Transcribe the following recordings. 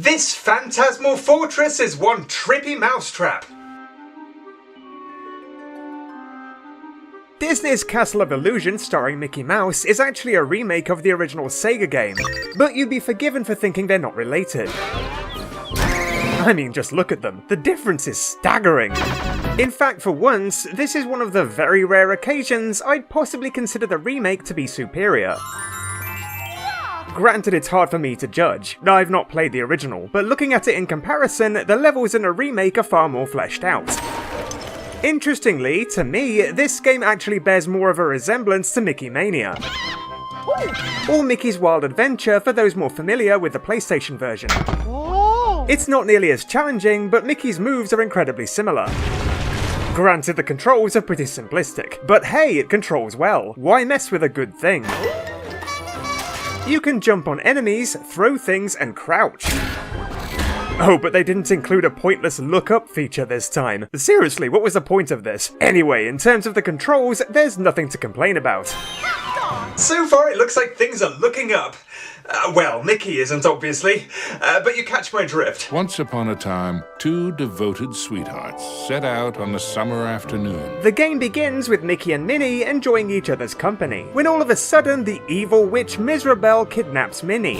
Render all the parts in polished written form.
This phantasmal fortress is one trippy mousetrap. Disney's Castle of Illusion starring Mickey Mouse is actually a remake of the original Sega game, but you'd be forgiven for thinking they're not related. I mean, just look at them. The difference is staggering. In fact, for once, this is one of the very rare occasions I'd possibly consider the remake to be superior. Granted, it's hard for me to judge. I've not played the original, but looking at it in comparison, the levels in a remake are far more fleshed out. Interestingly, to me, this game actually bears more of a resemblance to Mickey Mania, or Mickey's Wild Adventure for those more familiar with the PlayStation version. It's not nearly as challenging, but Mickey's moves are incredibly similar. Granted, the controls are pretty simplistic, but hey, it controls well. Why mess with a good thing? You can jump on enemies, throw things, and crouch. Oh, but they didn't include a pointless look-up feature this time. Seriously, what was the point of this? Anyway, in terms of the controls, there's nothing to complain about. So far it looks like things are looking up. Well, Mickey isn't, obviously, but you catch my drift. Once upon a time, two devoted sweethearts set out on a summer afternoon. The game begins with Mickey and Minnie enjoying each other's company, when all of a sudden the evil witch Mizrabel kidnaps Minnie.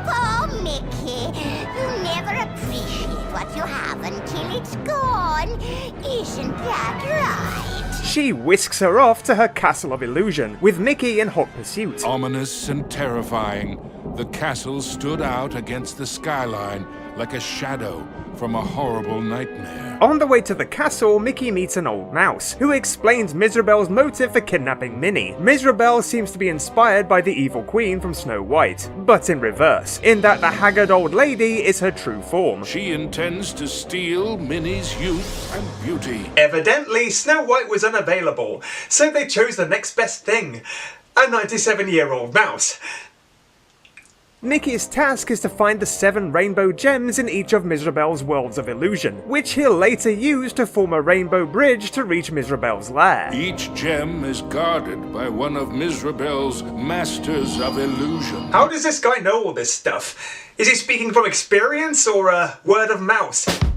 Poor Mickey, you never appreciate what you have until it's gone. Isn't that right? She whisks her off to her Castle of Illusion, with Mickey in hot pursuit. Ominous and terrifying, the castle stood out against the skyline like a shadow from a horrible nightmare. On the way to the castle, Mickey meets an old mouse, who explains Mizrabel's motive for kidnapping Minnie. Mizrabel seems to be inspired by the evil queen from Snow White, but in reverse, in that the haggard old lady is her true form. She intends to steal Minnie's youth and beauty. Evidently, Snow White was unavailable, so they chose the next best thing, a 97-year-old mouse. Mickey's task is to find the 7 rainbow gems in each of Mizrabel's worlds of illusion, which he'll later use to form a rainbow bridge to reach Mizrabel's lair. Each gem is guarded by one of Mizrabel's masters of illusion. How does this guy know all this stuff? Is he speaking from experience or word of mouth?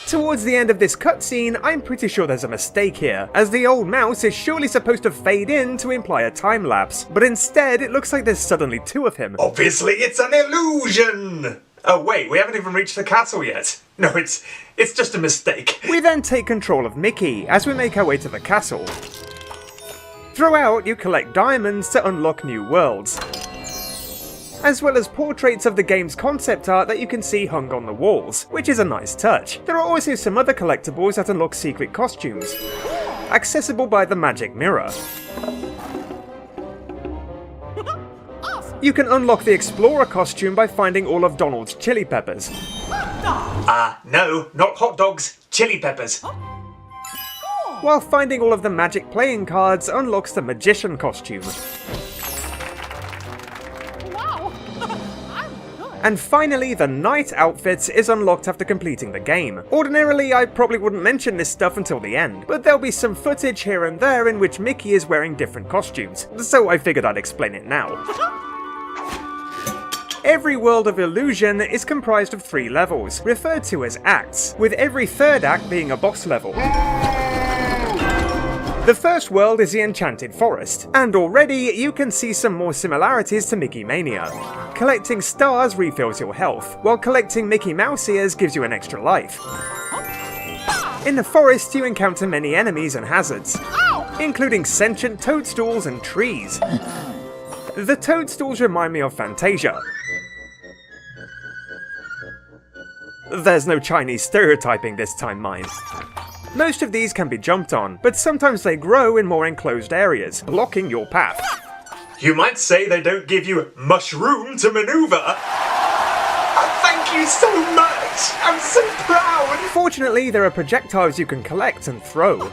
Towards the end of this cutscene, I'm pretty sure there's a mistake here, as the old mouse is surely supposed to fade in to imply a time lapse, but instead it looks like there's suddenly 2 of him. Obviously it's an illusion! Oh wait, we haven't even reached the castle yet. No, it's just a mistake. We then take control of Mickey as we make our way to the castle. Throughout, you collect diamonds to unlock new worlds, as well as portraits of the game's concept art that you can see hung on the walls, which is a nice touch. There are also some other collectibles that unlock secret costumes, accessible by the magic mirror. You can unlock the Explorer costume by finding all of Donald's chili peppers. No, not hot dogs, chili peppers. While finding all of the magic playing cards unlocks the Magician costume. And finally, the Knight outfit is unlocked after completing the game. Ordinarily, I probably wouldn't mention this stuff until the end, but there'll be some footage here and there in which Mickey is wearing different costumes, so I figured I'd explain it now. Every world of illusion is comprised of 3 levels, referred to as acts, with every 3rd act being a boss level. The first world is the Enchanted Forest, and already you can see some more similarities to Mickey Mania. Collecting stars refills your health, while collecting Mickey Mouse ears gives you an extra life. In the forest you encounter many enemies and hazards, including sentient toadstools and trees. The toadstools remind me of Fantasia. There's no Chinese stereotyping this time, mind. Most of these can be jumped on, but sometimes they grow in more enclosed areas, blocking your path. You might say they don't give you much room to maneuver. Thank you so much! I'm so proud! Fortunately, there are projectiles you can collect and throw,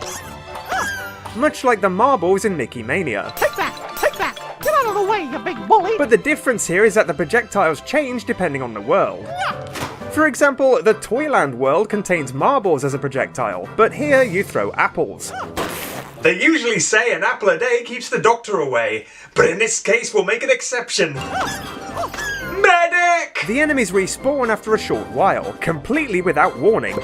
much like the marbles in Mickey Mania. Take that! Take that! Get out of the way, you big bully! But the difference here is that the projectiles change depending on the world. For example, the Toyland world contains marbles as a projectile, but here you throw apples. They usually say an apple a day keeps the doctor away, but in this case we'll make an exception. Medic! Panic! The enemies respawn after a short while, completely without warning.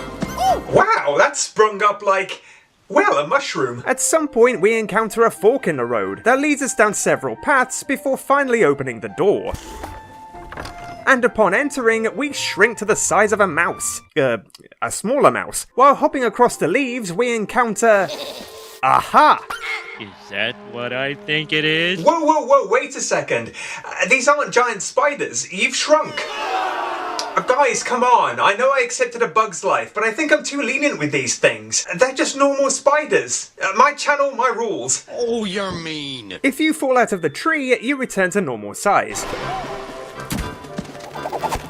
Wow, that sprung up like, well, a mushroom. At some point, we encounter a fork in the road that leads us down several paths before finally opening the door. And upon entering, we shrink to the size of a mouse. A smaller mouse. While hopping across the leaves, we encounter... Aha! Is that what I think it is? Whoa, wait a second. These aren't giant spiders. You've shrunk. Guys, come on. I know I accepted a bug's life, but I think I'm too lenient with these things. They're just normal spiders. My channel, my rules. Oh, you're mean. If you fall out of the tree, you return to normal size.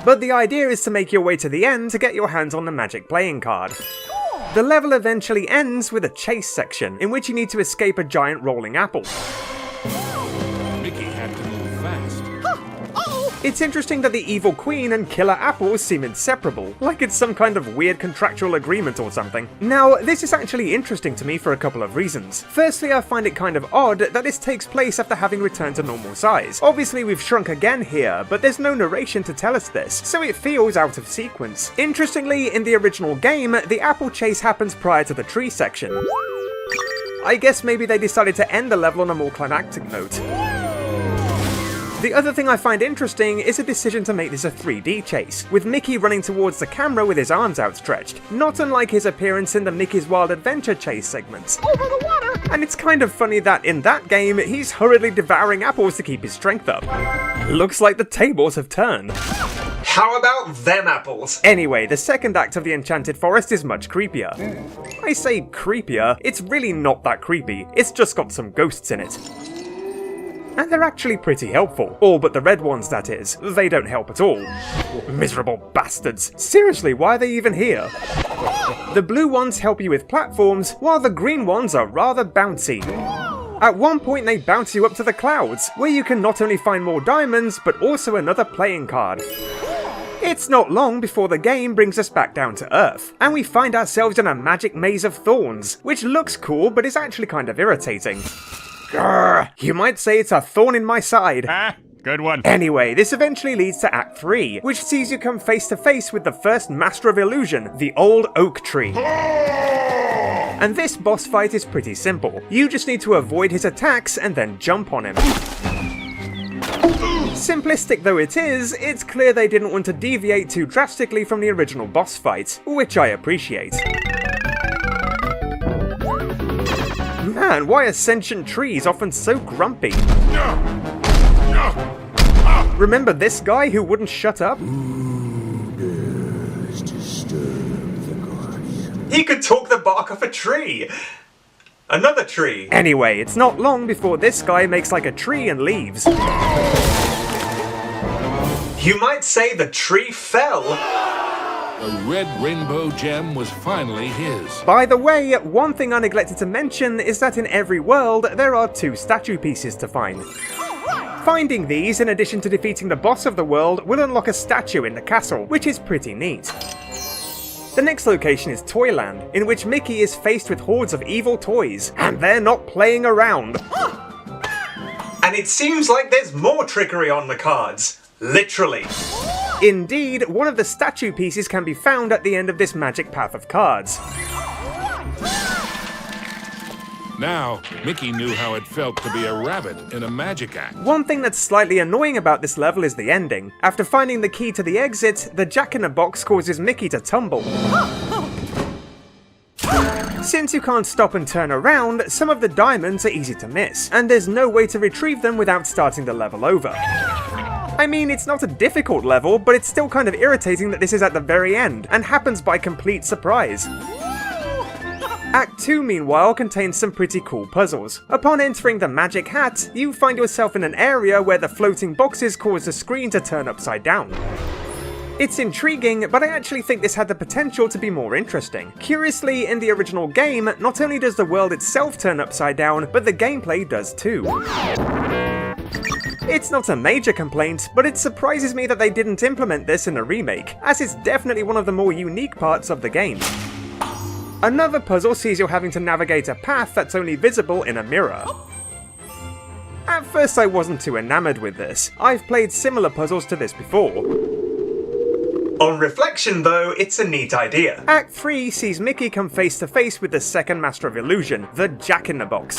But the idea is to make your way to the end to get your hands on the magic playing card. The level eventually ends with a chase section, in which you need to escape a giant rolling apple. Mickey had to move fast. It's interesting that the evil queen and killer apples seem inseparable, like it's some kind of weird contractual agreement or something. Now, this is actually interesting to me for a couple of reasons. Firstly, I find it kind of odd that this takes place after having returned to normal size. Obviously, we've shrunk again here, but there's no narration to tell us this, so it feels out of sequence. Interestingly, in the original game, the apple chase happens prior to the tree section. I guess maybe they decided to end the level on a more climactic note. The other thing I find interesting is a decision to make this a 3D chase, with Mickey running towards the camera with his arms outstretched, not unlike his appearance in the Mickey's Wild Adventure chase segments. Over the water! And it's kind of funny that in that game, he's hurriedly devouring apples to keep his strength up. Looks like the tables have turned. How about them apples? Anyway, the second act of the Enchanted Forest is much creepier. I say creepier, it's really not that creepy, it's just got some ghosts in it. And they're actually pretty helpful. All but the red ones, that is. They don't help at all. Miserable bastards. Seriously, why are they even here? The blue ones help you with platforms, while the green ones are rather bouncy. At one point they bounce you up to the clouds, where you can not only find more diamonds, but also another playing card. It's not long before the game brings us back down to Earth, and we find ourselves in a magic maze of thorns, which looks cool but is actually kind of irritating. Grr, you might say it's a thorn in my side. Ah, good one. Anyway, this eventually leads to Act 3, which sees you come face to face with the first Master of Illusion, the Old Oak Tree. And this boss fight is pretty simple. You just need to avoid his attacks and then jump on him. Simplistic though it is, it's clear they didn't want to deviate too drastically from the original boss fight, which I appreciate. Man, why are sentient trees often so grumpy? Remember this guy who wouldn't shut up? He could talk the bark off a tree! Another tree! Anyway, it's not long before this guy makes like a tree and leaves. You might say the tree fell! The red rainbow gem was finally his. By the way, one thing I neglected to mention is that in every world, there are 2 statue pieces to find. Finding these, in addition to defeating the boss of the world, will unlock a statue in the castle, which is pretty neat. The next location is Toyland, in which Mickey is faced with hordes of evil toys, and they're not playing around. And it seems like there's more trickery on the cards. Literally. Indeed, one of the statue pieces can be found at the end of this magic path of cards. Now, Mickey knew how it felt to be a rabbit in a magic act. One thing that's slightly annoying about this level is the ending. After finding the key to the exit, the jack-in-the-box causes Mickey to tumble. Since you can't stop and turn around, some of the diamonds are easy to miss, and there's no way to retrieve them without starting the level over. I mean, it's not a difficult level, but it's still kind of irritating that this is at the very end, and happens by complete surprise. Act 2, meanwhile, contains some pretty cool puzzles. Upon entering the Magic Hat, you find yourself in an area where the floating boxes cause the screen to turn upside down. It's intriguing, but I actually think this had the potential to be more interesting. Curiously, in the original game, not only does the world itself turn upside down, but the gameplay does too. It's not a major complaint, but it surprises me that they didn't implement this in a remake, as it's definitely one of the more unique parts of the game. Another puzzle sees you having to navigate a path that's only visible in a mirror. At first I wasn't too enamored with this. I've played similar puzzles to this before. On reflection though, it's a neat idea. Act 3 sees Mickey come face to face with the second Master of Illusion, the Jack-in-the-Box.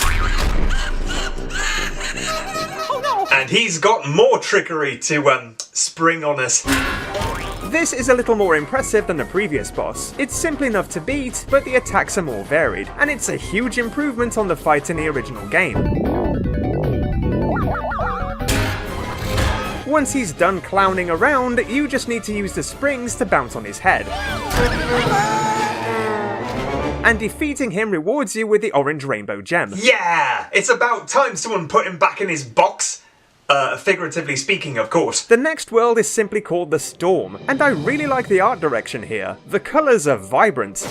Oh no! And he's got more trickery to, spring on us. This is a little more impressive than the previous boss. It's simple enough to beat, but the attacks are more varied, and it's a huge improvement on the fight in the original game. Once he's done clowning around, you just need to use the springs to bounce on his head. And defeating him rewards you with the orange rainbow gem. Yeah! It's about time someone put him back in his box. Figuratively speaking, of course. The next world is simply called the Storm, and I really like the art direction here. The colours are vibrant.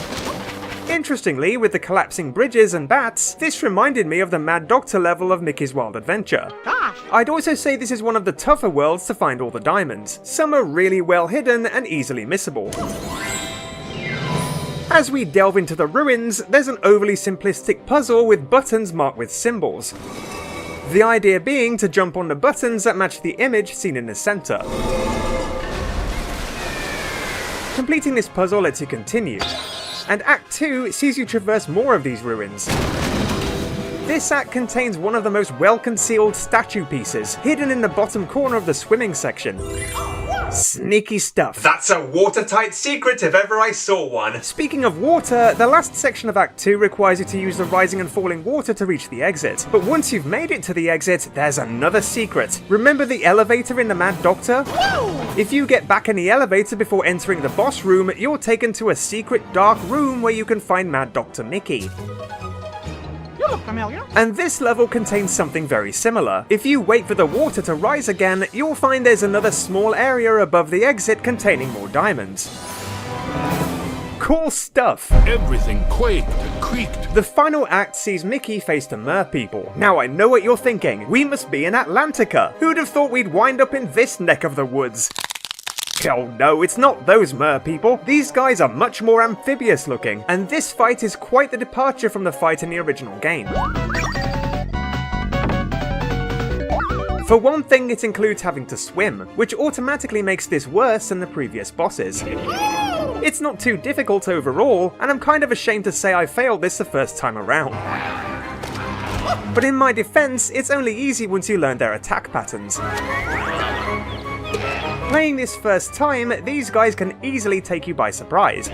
Interestingly, with the collapsing bridges and bats, this reminded me of the Mad Doctor level of Mickey's Wild Adventure. Gosh! I'd also say this is one of the tougher worlds to find all the diamonds. Some are really well hidden and easily missable. As we delve into the ruins, there's an overly simplistic puzzle with buttons marked with symbols. The idea being to jump on the buttons that match the image seen in the center. Completing this puzzle lets you continue, and Act 2 sees you traverse more of these ruins. This act contains one of the most well-concealed statue pieces, hidden in the bottom corner of the swimming section. Sneaky stuff. That's a watertight secret if ever I saw one. Speaking of water, the last section of Act 2 requires you to use the rising and falling water to reach the exit. But once you've made it to the exit, there's another secret. Remember the elevator in the Mad Doctor? If you get back in the elevator before entering the boss room, you're taken to a secret dark room where you can find Mad Dr. Mickey. You look familiar. And this level contains something very similar. If you wait for the water to rise again, you'll find there's another small area above the exit containing more diamonds. Cool stuff. Everything quaked and creaked. The final act sees Mickey face the Mer people. Now I know what you're thinking. We must be in Atlantica. Who'd have thought we'd wind up in this neck of the woods? Oh no, it's not those Mer people. These guys are much more amphibious looking, and this fight is quite the departure from the fight in the original game. For one thing, it includes having to swim, which automatically makes this worse than the previous bosses. It's not too difficult overall, and I'm kind of ashamed to say I failed this the first time around. But in my defense, it's only easy once you learn their attack patterns. Playing this first time, these guys can easily take you by surprise.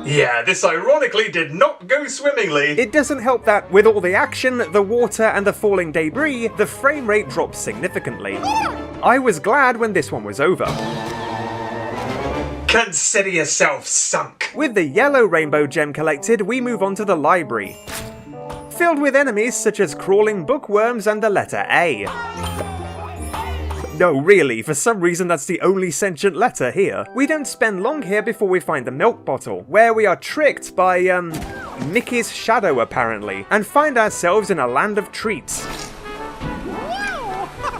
Yeah, this ironically did not go swimmingly. It doesn't help that, with all the action, the water, and the falling debris, the frame rate drops significantly. I was glad when this one was over. Consider yourself sunk. With the yellow rainbow gem collected, we move on to the library. Filled with enemies such as crawling bookworms and the letter A. No, really, for some reason that's the only sentient letter here. We don't spend long here before we find the milk bottle, where we are tricked by, Mickey's shadow apparently, and find ourselves in a land of treats.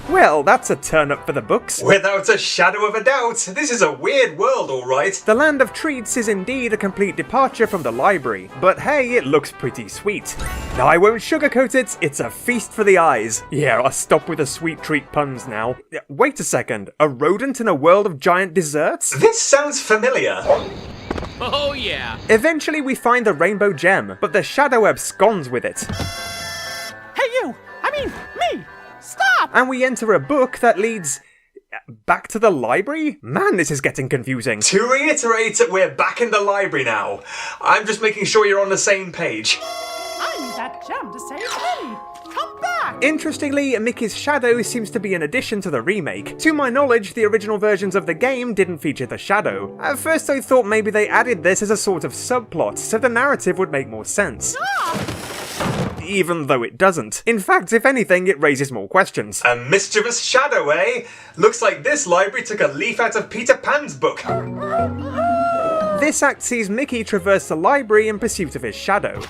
Well, that's a turn up for the books. Without a shadow of a doubt, this is a weird world, alright. The Land of Treats is indeed a complete departure from the library, but hey, it looks pretty sweet. Now I won't sugarcoat it, it's a feast for the eyes. Yeah, I'll stop with the sweet treat puns now. Wait a second, a rodent in a world of giant desserts? This sounds familiar. Oh yeah. Eventually we find the rainbow gem, but the shadow absconds with it. Hey you! I mean, me! Stop! And we enter a book that leads back to the library? Man, this is getting confusing. To reiterate, we're back in the library now. I'm just making sure you're on the same page. I need that gem to save Minnie! Come back! Interestingly, Mickey's shadow seems to be an addition to the remake. To my knowledge, the original versions of the game didn't feature the shadow. At first I thought maybe they added this as a sort of subplot, so the narrative would make more sense. Even though it doesn't. In fact, if anything, it raises more questions. A mischievous shadow, eh? Looks like this library took a leaf out of Peter Pan's book. This act sees Mickey traverse the library in pursuit of his shadow.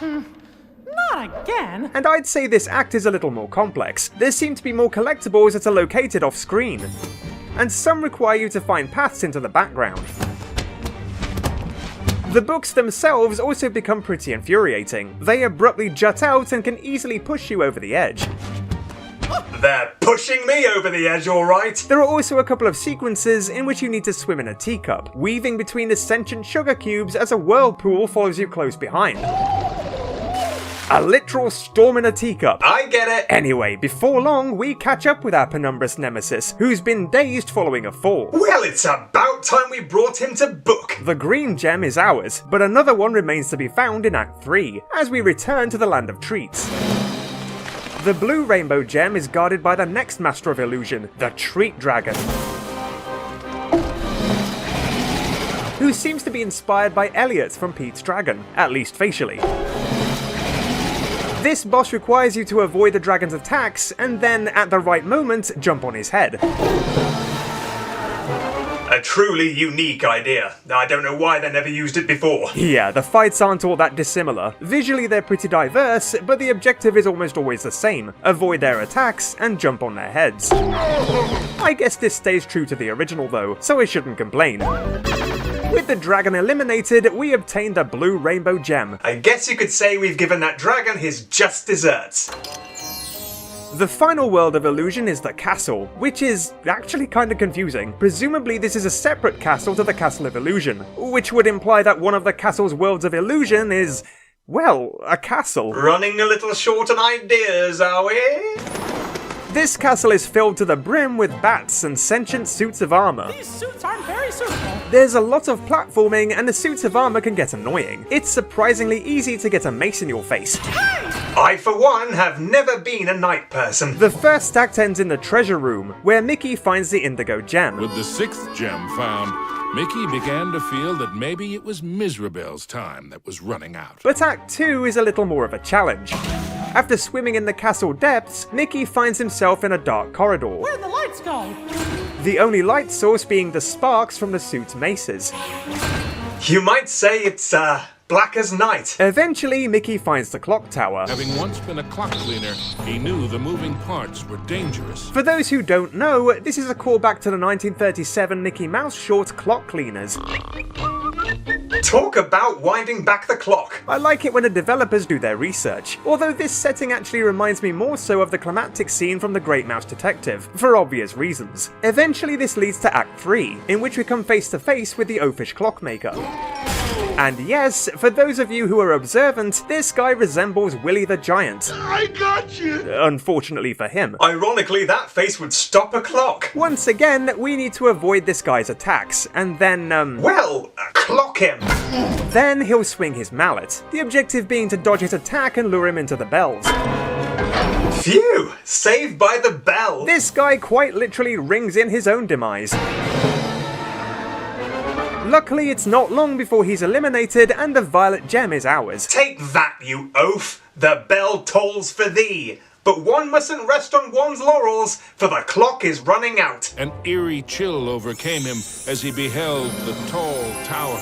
Not again! And I'd say this act is a little more complex. There seem to be more collectibles that are located off screen, and some require you to find paths into the background. The books themselves also become pretty infuriating. They abruptly jut out and can easily push you over the edge. They're pushing me over the edge, alright. There are also a couple of sequences in which you need to swim in a teacup, weaving between the sentient sugar cubes as a whirlpool follows you close behind. A literal storm in a teacup. I get it. Anyway, before long, we catch up with our penumbrous nemesis, who's been dazed following a fall. Well, it's about time we brought him to book. The green gem is ours, but another one remains to be found in Act 3, as we return to the Land of Treats. The blue rainbow gem is guarded by the next Master of Illusion, the Treat Dragon, who seems to be inspired by Elliot from Pete's Dragon, at least facially. This boss requires you to avoid the dragon's attacks, and then, at the right moment, jump on his head. A truly unique idea. I don't know why they never used it before. Yeah, the fights aren't all that dissimilar. Visually they're pretty diverse, but the objective is almost always the same. Avoid their attacks and jump on their heads. I guess this stays true to the original though, so I shouldn't complain. With the dragon eliminated, we obtained the blue rainbow gem. I guess you could say we've given that dragon his just desserts. The final world of illusion is the castle, which is actually kinda confusing. Presumably this is a separate castle to the Castle of Illusion, which would imply that one of the castle's worlds of illusion is, well, a castle. Running a little short on ideas, are we? This castle is filled to the brim with bats and sentient suits of armor. These suits aren't very suitable. There's a lot of platforming and the suits of armor can get annoying. It's surprisingly easy to get a mace in your face. I, for one, have never been a night person. The first act ends in the treasure room, where Mickey finds the indigo gem. With the 6th gem found, Mickey began to feel that maybe it was Mizrabel's time that was running out. But Act 2 is a little more of a challenge. After swimming in the castle depths, Mickey finds himself in a dark corridor. Where'd the lights go? The only light source being the sparks from the suit's maces. You might say it's, black as night. Eventually, Mickey finds the clock tower. Having once been a clock cleaner, he knew the moving parts were dangerous. For those who don't know, this is a callback to the 1937 Mickey Mouse short Clock Cleaners. Talk about winding back the clock. I like it when the developers do their research, although this setting actually reminds me more so of the climactic scene from The Great Mouse Detective, for obvious reasons. Eventually this leads to Act 3, in which we come face to face with the oafish clockmaker. And yes, for those of you who are observant, this guy resembles Willy the Giant. I got you! Unfortunately for him. Ironically, that face would stop a clock. Once again, we need to avoid this guy's attacks, and then, clock him! Then he'll swing his mallet, the objective being to dodge his attack and lure him into the bells. Phew! Saved by the bell! This guy quite literally rings in his own demise. Luckily, it's not long before he's eliminated and the violet gem is ours. Take that, you oaf! The bell tolls for thee! But one mustn't rest on one's laurels, for the clock is running out. An eerie chill overcame him as he beheld the tall tower.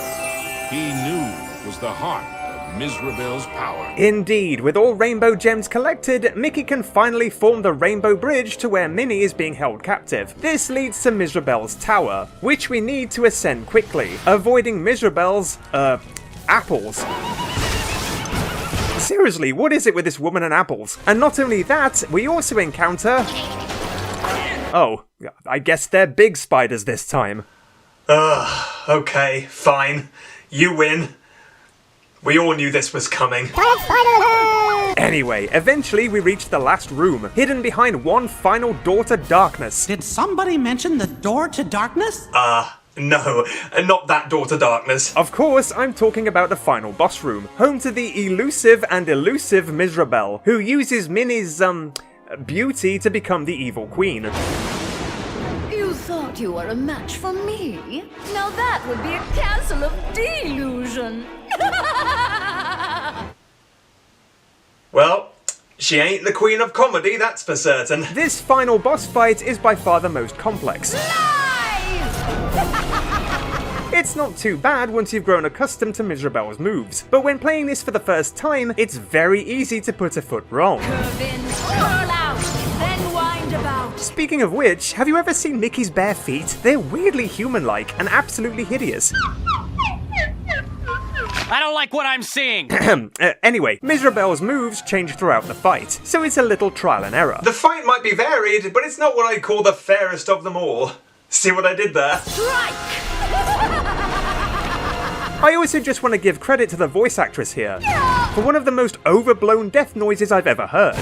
He knew was the heart of Mizrabel's power. Indeed, with all rainbow gems collected, Mickey can finally form the rainbow bridge to where Minnie is being held captive. This leads to Mizrabel's tower, which we need to ascend quickly, avoiding Mizrabel's, apples. Seriously, what is it with this woman and apples? And not only that, we also encounter... Oh, I guess they're big spiders this time. Okay, fine. You win. We all knew this was coming. Anyway, eventually we reached the last room, hidden behind one final door to darkness. Did somebody mention the door to darkness? No, not that door to darkness. Of course, I'm talking about the final boss room, home to the elusive and elusive Mizrabel, who uses Minnie's, beauty to become the evil queen. You thought you were a match for me? Now that would be a castle of delusion. Well, she ain't the queen of comedy, that's for certain. This final boss fight is by far the most complex. It's not too bad once you've grown accustomed to Mizrabel's moves, but when playing this for the first time, it's very easy to put a foot wrong. Curve in, curl out, then wind about. Speaking of which, have you ever seen Mickey's bare feet? They're weirdly human-like and absolutely hideous. I don't like what I'm seeing. Anyway, Mizrabel's moves change throughout the fight, so it's a little trial and error. The fight might be varied, but it's not what I'd call the fairest of them all. See what I did there? I also just want to give credit to the voice actress here for one of the most overblown death noises I've ever heard.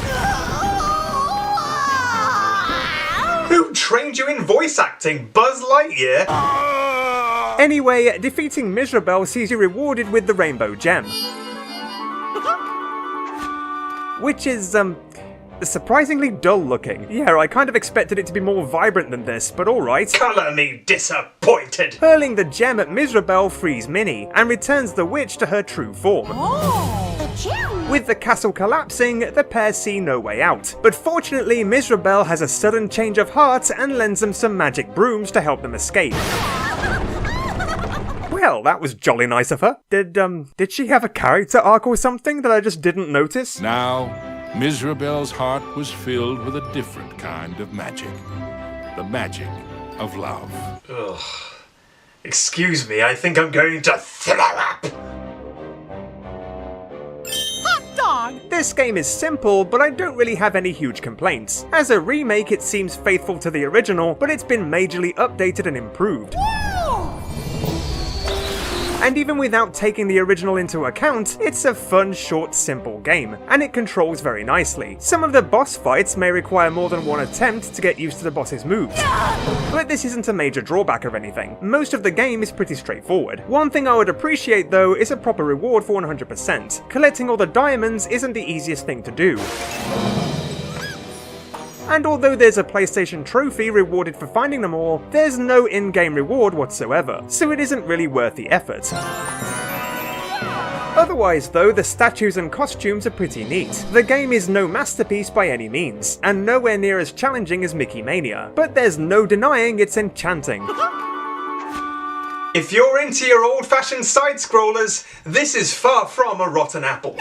Who trained you in voice acting? Buzz Lightyear? Anyway, defeating Mizrabel sees you rewarded with the Rainbow Gem. Which is, surprisingly dull looking. Yeah, I kind of expected it to be more vibrant than this, but alright. Colour me disappointed! Hurling the gem at Mizrabel frees Minnie, and returns the witch to her true form. Oh, the gem! With the castle collapsing, the pair see no way out. But fortunately, Mizrabel has a sudden change of heart and lends them some magic brooms to help them escape. Well, that was jolly nice of her. Did she have a character arc or something that I just didn't notice? Now, Mizrabel's heart was filled with a different kind of magic. The magic of love. Ugh. Excuse me, I think I'm going to throw up! Hot dog! This game is simple, but I don't really have any huge complaints. As a remake, it seems faithful to the original, but it's been majorly updated and improved. And even without taking the original into account, it's a fun, short, simple game, and it controls very nicely. Some of the boss fights may require more than one attempt to get used to the boss's moves, but this isn't a major drawback or anything. Most of the game is pretty straightforward. One thing I would appreciate though is a proper reward for 100%. Collecting all the diamonds isn't the easiest thing to do. And although there's a PlayStation trophy rewarded for finding them all, there's no in-game reward whatsoever, so it isn't really worth the effort. Otherwise though, the statues and costumes are pretty neat. The game is no masterpiece by any means, and nowhere near as challenging as Mickey Mania, but there's no denying it's enchanting. If you're into your old-fashioned side-scrollers, this is far from a rotten apple.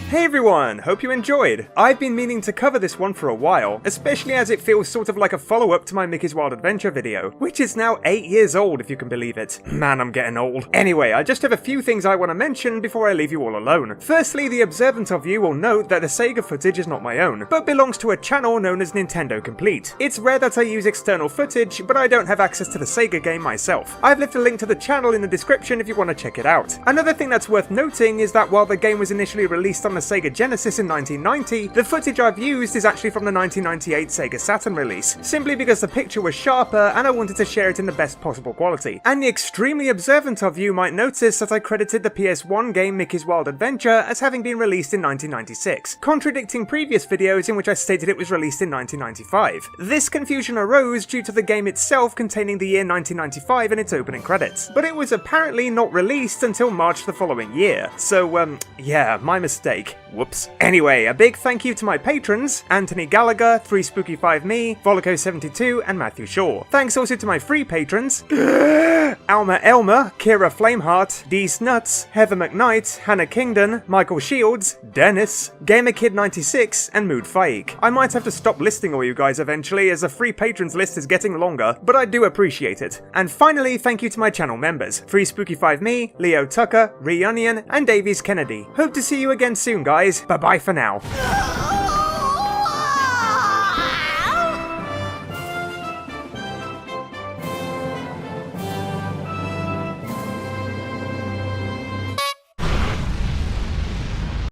Hey everyone, hope you enjoyed. I've been meaning to cover this one for a while, especially as it feels sort of like a follow-up to my Mickey's Wild Adventure video, which is now 8 years old if you can believe it. Man, I'm getting old. Anyway, I just have a few things I want to mention before I leave you all alone. Firstly, the observant of you will note that the Sega footage is not my own, but belongs to a channel known as Nintendo Complete. It's rare that I use external footage, but I don't have access to the Sega game myself. I've left a link to the channel in the description if you want to check it out. Another thing that's worth noting is that while the game was initially released on the Sega Genesis in 1990, the footage I've used is actually from the 1998 Sega Saturn release, simply because the picture was sharper and I wanted to share it in the best possible quality. And the extremely observant of you might notice that I credited the PS1 game Mickey's Wild Adventure as having been released in 1996, contradicting previous videos in which I stated it was released in 1995. This confusion arose due to the game itself containing the year 1995 in its opening credits, but it was apparently not released until March the following year, so yeah, my mistake. Whoops. Anyway, a big thank you to my patrons, Anthony Gallagher, 3Spooky5Me, Volico72, and Matthew Shaw. Thanks also to my free patrons, Alma Elmer, Kira Flameheart, D Snuts, Heather McKnight, Hannah Kingdon, Michael Shields, Dennis, GamerKid96, and Mood Faik. I might have to stop listing all you guys eventually as the free patrons list is getting longer, but I do appreciate it. And finally, thank you to my channel members, 3Spooky5Me, Leo Tucker, Reunion, and Davies Kennedy. Hope to see you again soon, guys. Bye-bye for now.